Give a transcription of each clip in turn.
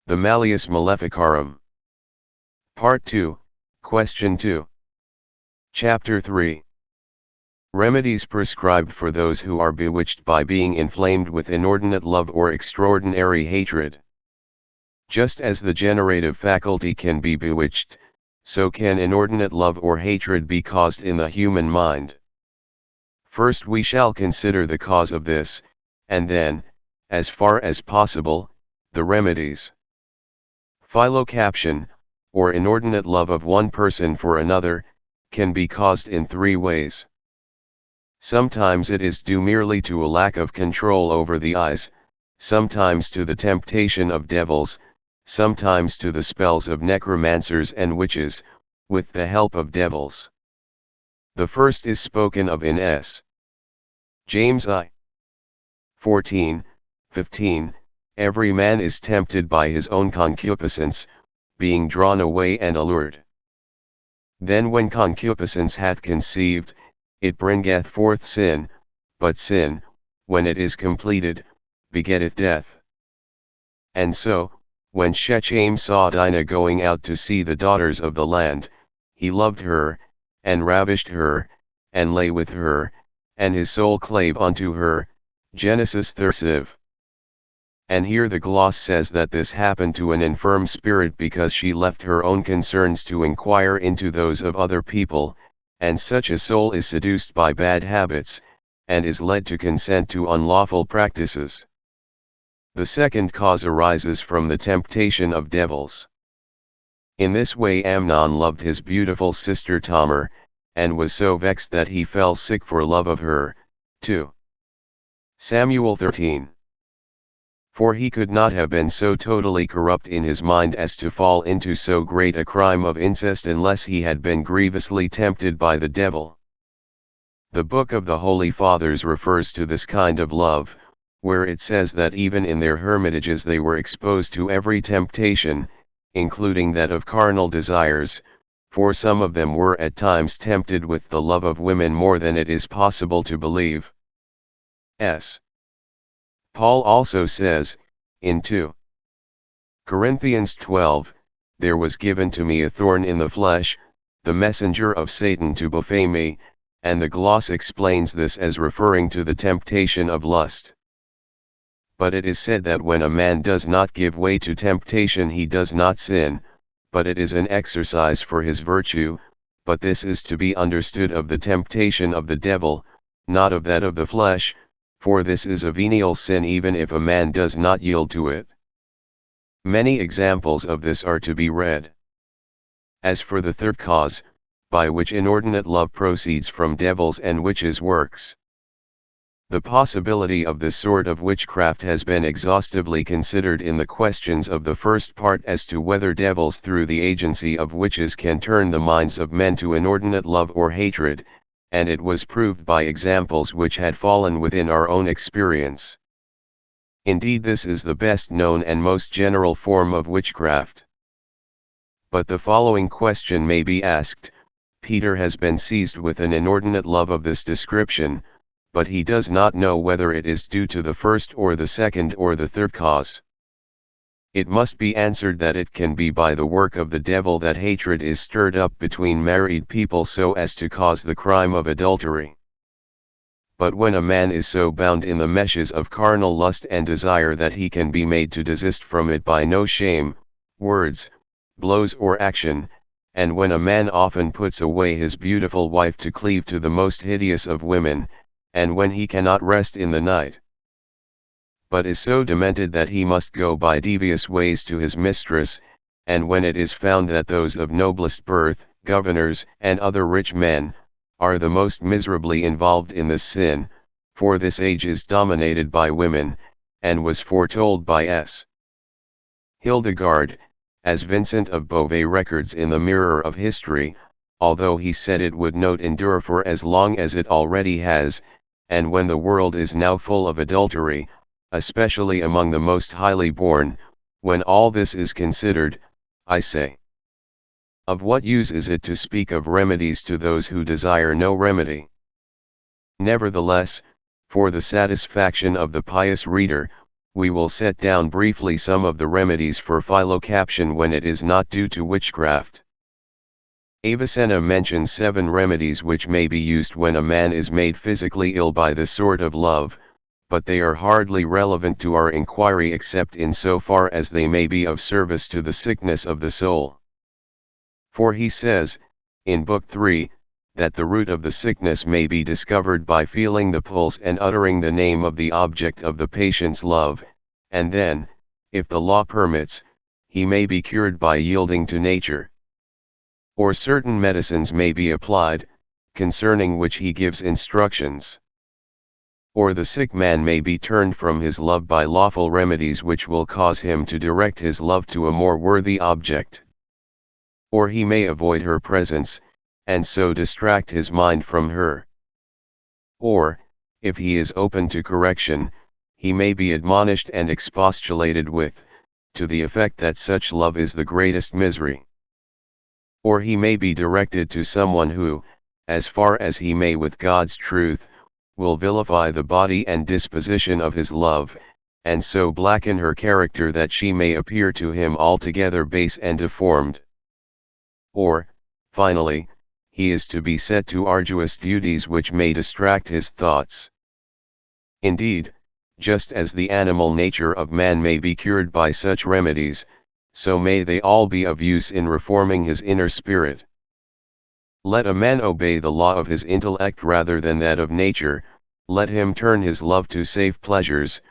The Malleus Maleficarum. Part 2, Question 2. Chapter 3. Remedies prescribed for those who are bewitched by being inflamed with inordinate love or extraordinary hatred. Just as the generative faculty can be bewitched, so can inordinate love or hatred be caused in the human mind. First we shall consider the cause of this, and then, as far as possible, the remedies. Philocaption, or inordinate love of one person for another, can be caused in three ways. Sometimes it is due merely to a lack of control over the eyes, sometimes to the temptation of devils, sometimes to the spells of necromancers and witches, with the help of devils. The first is spoken of in S. James I. 14:15, every man is tempted by his own concupiscence, being drawn away and allured. Then when concupiscence hath conceived, it bringeth forth sin, but sin, when it is completed, begetteth death. And so, when Shechem saw Dinah going out to see the daughters of the land, he loved her, and ravished her, and lay with her, and his soul clave unto her. Genesis 30. And here the gloss says that this happened to an infirm spirit because she left her own concerns to inquire into those of other people, and such a soul is seduced by bad habits, and is led to consent to unlawful practices. The second cause arises from the temptation of devils. In this way Amnon loved his beautiful sister Tamar, and was so vexed that he fell sick for love of her. 2 Samuel 13. For he could not have been so totally corrupt in his mind as to fall into so great a crime of incest unless he had been grievously tempted by the devil. The Book of the Holy Fathers refers to this kind of love, where it says that even in their hermitages they were exposed to every temptation, including that of carnal desires, for some of them were at times tempted with the love of women more than it is possible to believe. Paul also says, in 2 Corinthians 12, there was given to me a thorn in the flesh, the messenger of Satan to buffet me, and the gloss explains this as referring to the temptation of lust. But it is said that when a man does not give way to temptation he does not sin, but it is an exercise for his virtue, but this is to be understood of the temptation of the devil, not of that of the flesh, for this is a venial sin even if a man does not yield to it. Many examples of this are to be read. As for the third cause, by which inordinate love proceeds from devils and witches' works. The possibility of this sort of witchcraft has been exhaustively considered in the questions of the first part as to whether devils through the agency of witches can turn the minds of men to inordinate love or hatred, and it was proved by examples which had fallen within our own experience. Indeed, this is the best known and most general form of witchcraft. But the following question may be asked: Peter has been seized with an inordinate love of this description, but he does not know whether it is due to the first or the second or the third cause. It must be answered that it can be by the work of the devil that hatred is stirred up between married people so as to cause the crime of adultery. But when a man is so bound in the meshes of carnal lust and desire that he can be made to desist from it by no shame, words, blows or action, and when a man often puts away his beautiful wife to cleave to the most hideous of women, and when he cannot rest in the night, but is so demented that he must go by devious ways to his mistress, and when it is found that those of noblest birth, governors and other rich men, are the most miserably involved in this sin, for this age is dominated by women, and was foretold by S. Hildegard, as Vincent of Beauvais records in the Mirror of History, although he said it would not endure for as long as it already has, and when the world is now full of adultery, especially among the most highly born, when all this is considered, I say, of what use is it to speak of remedies to those who desire no remedy? Nevertheless, for the satisfaction of the pious reader, we will set down briefly some of the remedies for phylocaption when it is not due to witchcraft. Avicenna mentions 7 remedies which may be used when a man is made physically ill by the sword of love, but they are hardly relevant to our inquiry except in so far as they may be of service to the sickness of the soul. For he says, in Book 3, that the root of the sickness may be discovered by feeling the pulse and uttering the name of the object of the patient's love, and then, if the law permits, he may be cured by yielding to nature. Or certain medicines may be applied, concerning which he gives instructions. Or the sick man may be turned from his love by lawful remedies which will cause him to direct his love to a more worthy object. Or he may avoid her presence, and so distract his mind from her. Or, if he is open to correction, he may be admonished and expostulated with, to the effect that such love is the greatest misery. Or he may be directed to someone who, as far as he may with God's truth, will vilify the body and disposition of his love, and so blacken her character that she may appear to him altogether base and deformed. Or, finally, he is to be set to arduous duties which may distract his thoughts. Indeed, just as the animal nature of man may be cured by such remedies, so may they all be of use in reforming his inner spirit. Let a man obey the law of his intellect rather than that of nature, let him turn his love to safe pleasures,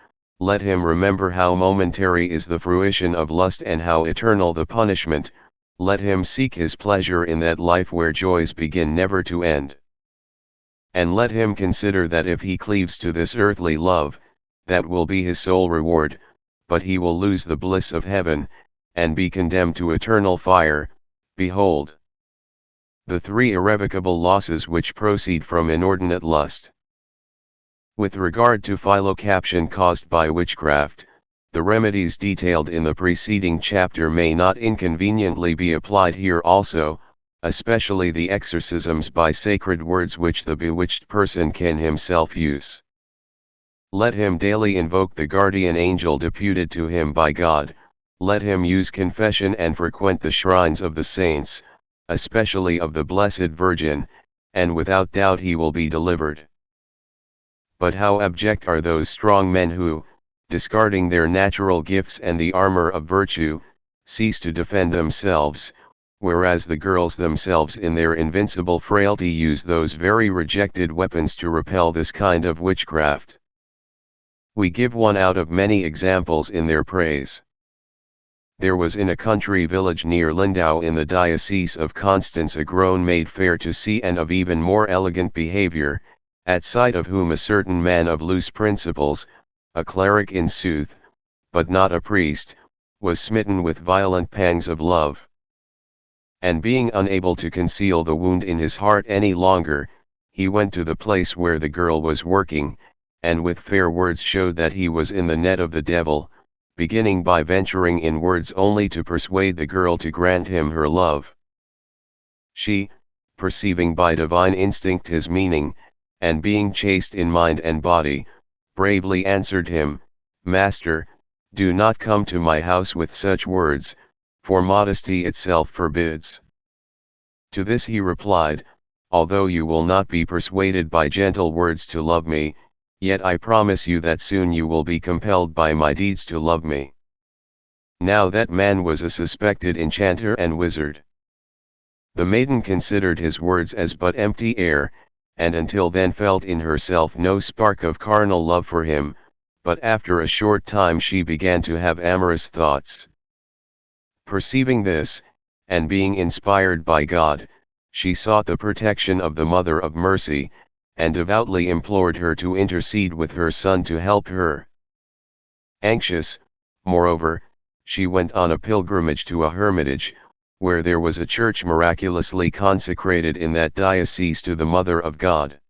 let him remember how momentary is the fruition of lust and how eternal the punishment, let him seek his pleasure in that life where joys begin never to end. And let him consider that if he cleaves to this earthly love, that will be his sole reward, but he will lose the bliss of heaven, and be condemned to eternal fire. Behold the 3 irrevocable losses which proceed from inordinate lust. With regard to phylocaption caused by witchcraft, the remedies detailed in the preceding chapter may not inconveniently be applied here also, especially the exorcisms by sacred words which the bewitched person can himself use. Let him daily invoke the guardian angel deputed to him by God, let him use confession and frequent the shrines of the saints, especially of the Blessed Virgin, and without doubt he will be delivered. But how abject are those strong men who, discarding their natural gifts and the armor of virtue, cease to defend themselves, whereas the girls themselves in their invincible frailty use those very rejected weapons to repel this kind of witchcraft. We give one out of many examples in their praise. There was in a country village near Lindau in the Diocese of Constance a grown maid fair to see and of even more elegant behavior, at sight of whom a certain man of loose principles, a cleric in sooth, but not a priest, was smitten with violent pangs of love. And being unable to conceal the wound in his heart any longer, he went to the place where the girl was working, and with fair words showed that he was in the net of the devil, beginning by venturing in words only to persuade the girl to grant him her love. She, perceiving by divine instinct his meaning, and being chaste in mind and body, bravely answered him, "Master, do not come to my house with such words, for modesty itself forbids." To this he replied, "Although you will not be persuaded by gentle words to love me, yet I promise you that soon you will be compelled by my deeds to love me." Now that man was a suspected enchanter and wizard. The maiden considered his words as but empty air, and until then felt in herself no spark of carnal love for him, but after a short time she began to have amorous thoughts. Perceiving this, and being inspired by God, she sought the protection of the Mother of Mercy, and devoutly implored her to intercede with her Son to help her. Anxious, moreover, she went on a pilgrimage to a hermitage, where there was a church miraculously consecrated in that diocese to the Mother of God.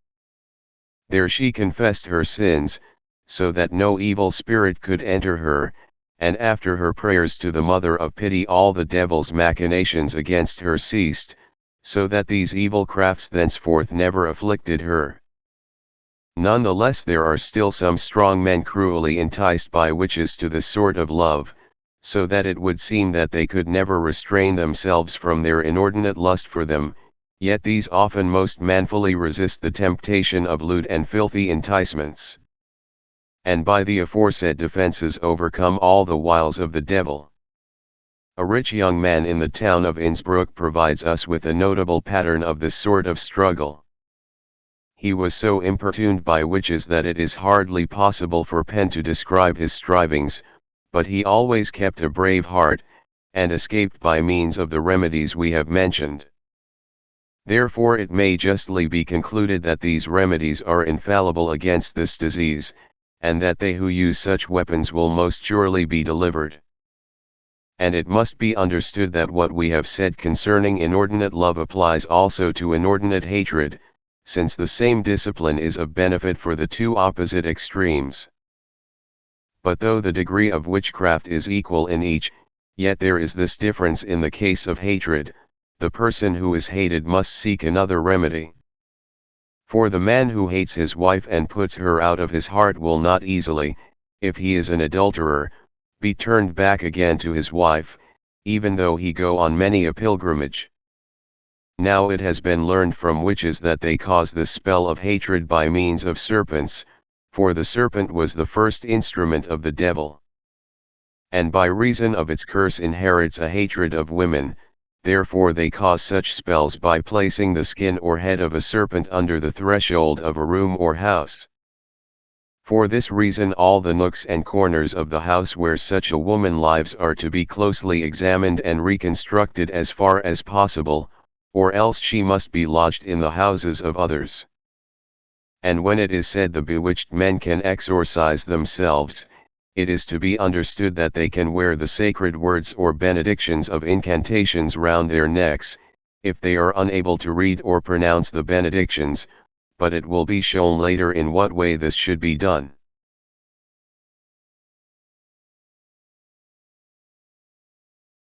There she confessed her sins, so that no evil spirit could enter her, and after her prayers to the Mother of Pity all the devil's machinations against her ceased, so that these evil crafts thenceforth never afflicted her. Nonetheless, there are still some strong men cruelly enticed by witches to this sort of love, so that it would seem that they could never restrain themselves from their inordinate lust for them, yet these often most manfully resist the temptation of lewd and filthy enticements, and by the aforesaid defenses overcome all the wiles of the devil. A rich young man in the town of Innsbruck provides us with a notable pattern of this sort of struggle. He was so importuned by witches that it is hardly possible for pen to describe his strivings, but he always kept a brave heart, and escaped by means of the remedies we have mentioned. Therefore it may justly be concluded that these remedies are infallible against this disease, and that they who use such weapons will most surely be delivered. And it must be understood that what we have said concerning inordinate love applies also to inordinate hatred, since the same discipline is of benefit for the two opposite extremes. But though the degree of witchcraft is equal in each, yet there is this difference in the case of hatred: the person who is hated must seek another remedy. For the man who hates his wife and puts her out of his heart will not easily, if he is an adulterer, be turned back again to his wife, even though he go on many a pilgrimage. Now it has been learned from witches that they cause the spell of hatred by means of serpents, for the serpent was the first instrument of the devil. And by reason of its curse inherits a hatred of women, therefore they cause such spells by placing the skin or head of a serpent under the threshold of a room or house. For this reason all the nooks and corners of the house where such a woman lives are to be closely examined and reconstructed as far as possible, or else she must be lodged in the houses of others. And when it is said the bewitched men can exorcise themselves, it is to be understood that they can wear the sacred words or benedictions of incantations round their necks, if they are unable to read or pronounce the benedictions, but it will be shown later in what way this should be done.